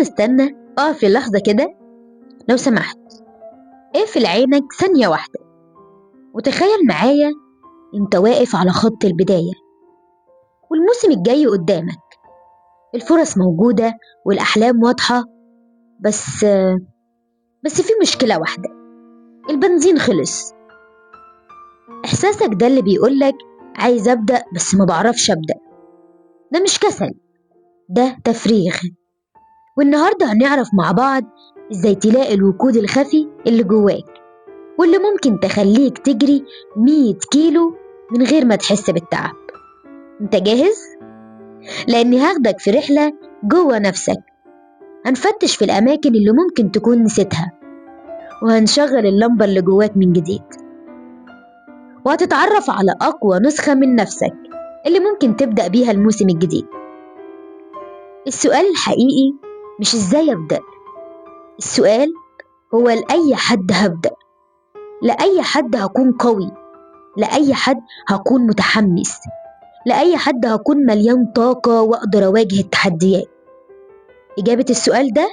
استنى، اقف للحظة كده لو سمحت. اقفل عينك ثانية واحدة وتخيل معايا انت واقف على خط البداية والموسم الجاي قدامك. الفرص موجودة والأحلام واضحة، بس في مشكلة واحدة: البنزين خلص. إحساسك ده اللي بيقولك عايز أبدأ بس ما بعرفش أبدأ. ده مش كسل، ده تفريغ. والنهاردة هنعرف مع بعض إزاي تلاقي الوقود الخفي اللي جواك واللي ممكن تخليك تجري 100 كيلو من غير ما تحس بالتعب. انت جاهز؟ لأني هاخدك في رحلة جوه نفسك. هنفتش في الأماكن اللي ممكن تكون نسيتها، وهنشغل اللمبة اللي جواك من جديد، وهتتعرف على أقوى نسخة من نفسك اللي ممكن تبدأ بيها الموسم الجديد. السؤال الحقيقي مش إزاي أبدأ، السؤال هو لأي حد هبدأ، لأي حد هكون قوي، لأي حد هكون متحمس، لأي حد هكون مليان طاقة وأقدر أواجه التحديات. إجابة السؤال ده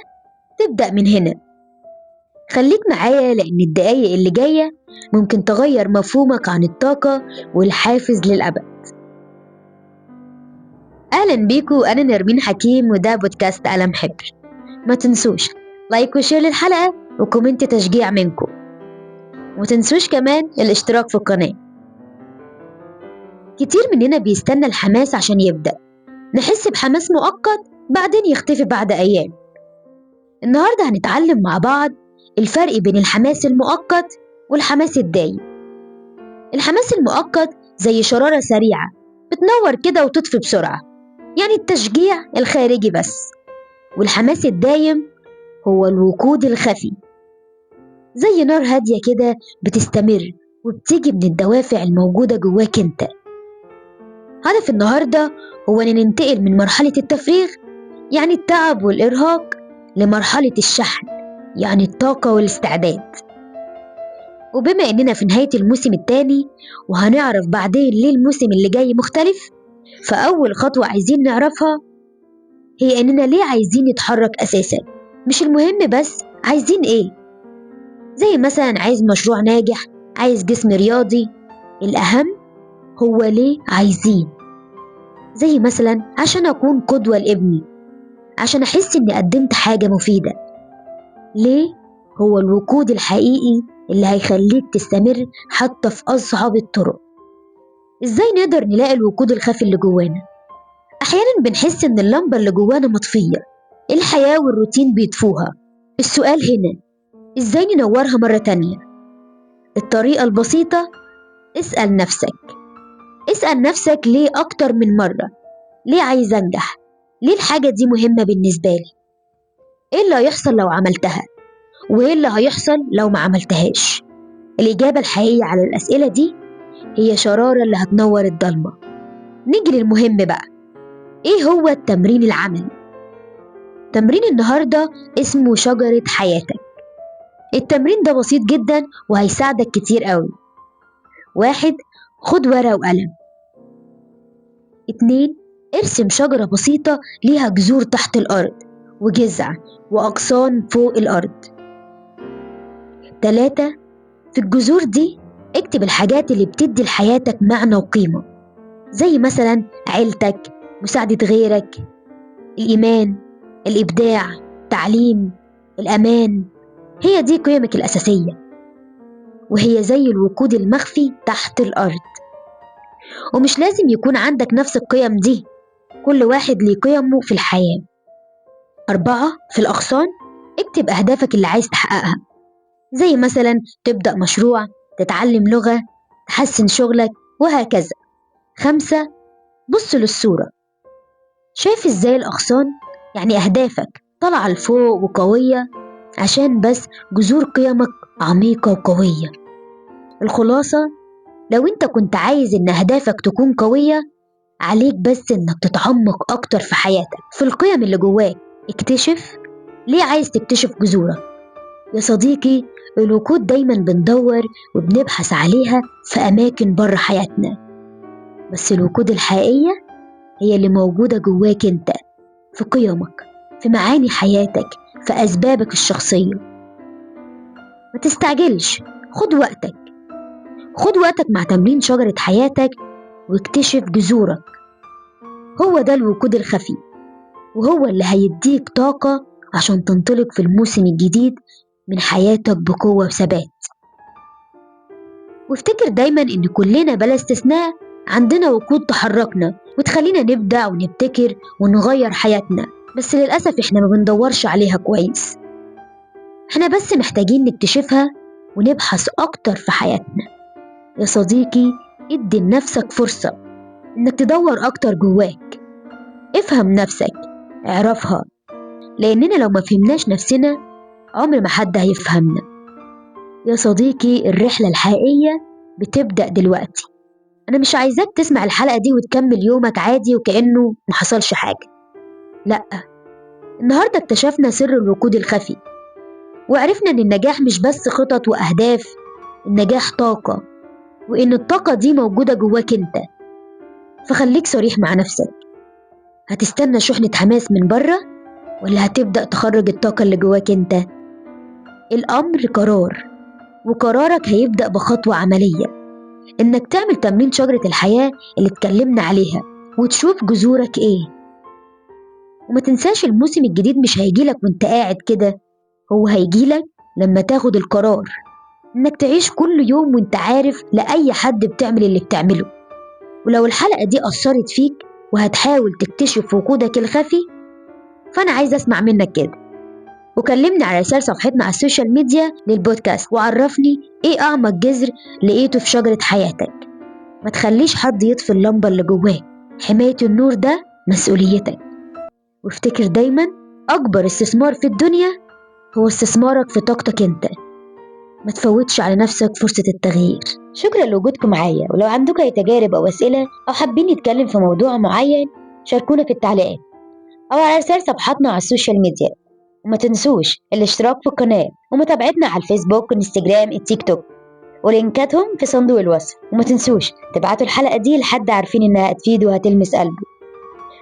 تبدأ من هنا. خليك معايا لأن الدقايق اللي جاية ممكن تغير مفهومك عن الطاقة والحافز للأبد. أهلا بيكو، أنا نرمين حكيم وده بودكاست قلم حبر. ما تنسوش لايك وشير للحلقة وكومنت تشجيع منكم، ومتنسوش كمان الاشتراك في القناة. كتير مننا بيستنى الحماس عشان يبدأ، نحس بحماس مؤقت بعدين يختفي بعد أيام. النهاردة هنتعلم مع بعض الفرق بين الحماس المؤقت والحماس الدايم. الحماس المؤقت زي شرارة سريعة بتنور كده وتطفي بسرعة، يعني التشجيع الخارجي بس. والحماس الدايم هو الوقود الخفي، زي نار هادية كده بتستمر وبتيجي من الدوافع الموجودة جواك انت. هدف النهاردة هو أن ننتقل من مرحلة التفريغ يعني التعب والإرهاق لمرحلة الشحن يعني الطاقة والاستعداد. وبما إننا في نهاية الموسم الثاني وهنعرف بعدين ليه الموسم اللي جاي مختلف، فأول خطوة عايزين نعرفها هي إننا ليه عايزين نتحرك أساسا. مش المهم بس عايزين إيه، زي مثلا عايز مشروع ناجح، عايز جسم رياضي. الأهم هو ليه عايزين. زي مثلا عشان أكون قدوة لابني، عشان أحس إني قدمت حاجة مفيدة. ليه هو الوقود الحقيقي اللي هيخليك تستمر حتى في أصعب الطرق. إزاي نقدر نلاقي الوقود الخفي اللي جوانا؟ أحيانا بنحس إن اللمبة اللي جوانا مطفية، الحياة والروتين بيطفوها. السؤال هنا إزاي ننورها مرة تانية؟ الطريقة البسيطة: اسأل نفسك ليه أكتر من مرة. ليه عايز أنجح؟ ليه الحاجة دي مهمة بالنسبة لي؟ إيه اللي هيحصل لو عملتها؟ وإيه اللي هيحصل لو ما عملتهاش؟ الإجابة الحقيقية على الأسئلة دي هي شرارة اللي هتنور الضلمة. نيجي للمهم بقى، إيه هو التمرين العملي؟ تمرين النهاردة اسمه شجرة حياتك. التمرين ده بسيط جدا وهيساعدك كتير قوي. 1. خد ورقة وقلم. 2. ارسم شجرة بسيطة ليها جذور تحت الأرض وجذع وأغصان فوق الأرض. 3. في الجذور دي اكتب الحاجات اللي بتدي لحياتك معنى وقيمة، زي مثلا عيلتك، مساعدة غيرك، الإيمان، الإبداع، تعليم، الأمان. هي دي قيمك الأساسية، وهي زي الوقود المخفي تحت الأرض. ومش لازم يكون عندك نفس القيم دي، كل واحد ليه قيمه في الحياة. 4. في الأغصان اكتب أهدافك اللي عايز تحققها، زي مثلا تبدأ مشروع، تتعلم لغة، تحسن شغلك، وهكذا. 5. بص للصورة. شايف ازاي الأغصان يعني أهدافك طالعة لفوق وقوية عشان بس جذور قيمك عميقة وقوية. الخلاصة، لو انت كنت عايز ان أهدافك تكون قوية، عليك بس انك تتعمق أكتر في حياتك، في القيم اللي جواك. اكتشف ليه عايز تكتشف جذورك. يا صديقي، الوقود دايما بندور وبنبحث عليها في أماكن بره حياتنا، بس الوقود الحقيقية هي اللي موجودة جواك انت، في قيمك، في معاني حياتك، في أسبابك الشخصية. ما تستعجلش، خد وقتك. خد وقتك مع تمرين شجرة حياتك واكتشف جذورك. هو ده الوقود الخفي، وهو اللي هيديك طاقة عشان تنطلق في الموسم الجديد من حياتك بقوة وثبات. وافتكر دايما إن كلنا بلا استثناء عندنا وقود تحركنا وتخلينا نبدع ونبتكر ونغير حياتنا، بس للأسف إحنا ما بندورش عليها كويس. إحنا بس محتاجين نكتشفها ونبحث أكتر في حياتنا. يا صديقي، ادي لنفسك فرصة إنك تدور أكتر جواك. افهم نفسك، اعرفها، لأننا لو ما فهمناش نفسنا عمر ما حد هيفهمنا. يا صديقي، الرحلة الحقيقية بتبدأ دلوقتي. أنا مش عايزاك تسمع الحلقة دي وتكمل يومك عادي وكأنه محصلش حاجة. لأ، النهاردة اكتشفنا سر الوقود الخفي، وعرفنا إن النجاح مش بس خطط وأهداف، النجاح طاقة، وإن الطاقة دي موجودة جواك أنت. فخليك صريح مع نفسك، هتستنى شحنة حماس من بره ولا هتبدأ تخرج الطاقة اللي جواك أنت؟ الأمر قرار، وقرارك هيبدأ بخطوة عملية، إنك تعمل تمرين شجرة الحياة اللي اتكلمنا عليها وتشوف جذورك إيه. وما تنساش الموسم الجديد مش هيجيلك وانت قاعد كده، هو هيجيلك لما تاخد القرار إنك تعيش كل يوم وانت عارف لأي حد بتعمل اللي بتعمله. ولو الحلقة دي أثرت فيك وهتحاول تكتشف وقودك الخفي، فأنا عايز أسمع منك كده، وكلمني على رسالة صفحتنا على السوشيال ميديا للبودكاست وعرفني إيه أعمق جذر لقيته في شجرة حياتك. ما تخليش حد يطفي اللمبة اللي جواك، حماية النور ده مسؤوليتك. وافتكر دايما، أكبر استثمار في الدنيا هو استثمارك في طاقتك أنت. ما تفوتش على نفسك فرصة التغيير. شكرا لوجودكم معايا، ولو عندكم أي تجارب أو أسئلة أو حابين نتكلم في موضوع معين شاركونا في التعليقات أو على رسائل صفحاتنا على السوشيال ميديا. وما تنسوش الاشتراك في القناة ومتابعتنا على الفيسبوك والإنستجرام التيك توك، ولينكاتهم في صندوق الوصف. وما تنسوش تبعتوا الحلقة دي لحد عارفين إنها هتفيد وهتلمس قلبه.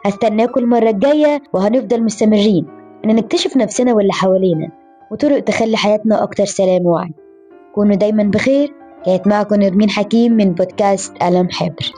هستناكم المرة الجاية، وهنفضل مستمرين إن نكتشف نفسنا واللي حوالينا وطرق تخلي حياتنا أكتر سلام ووعي. كونوا دايما بخير. كانت معكم نرمين حكيم من بودكاست قلم حبر.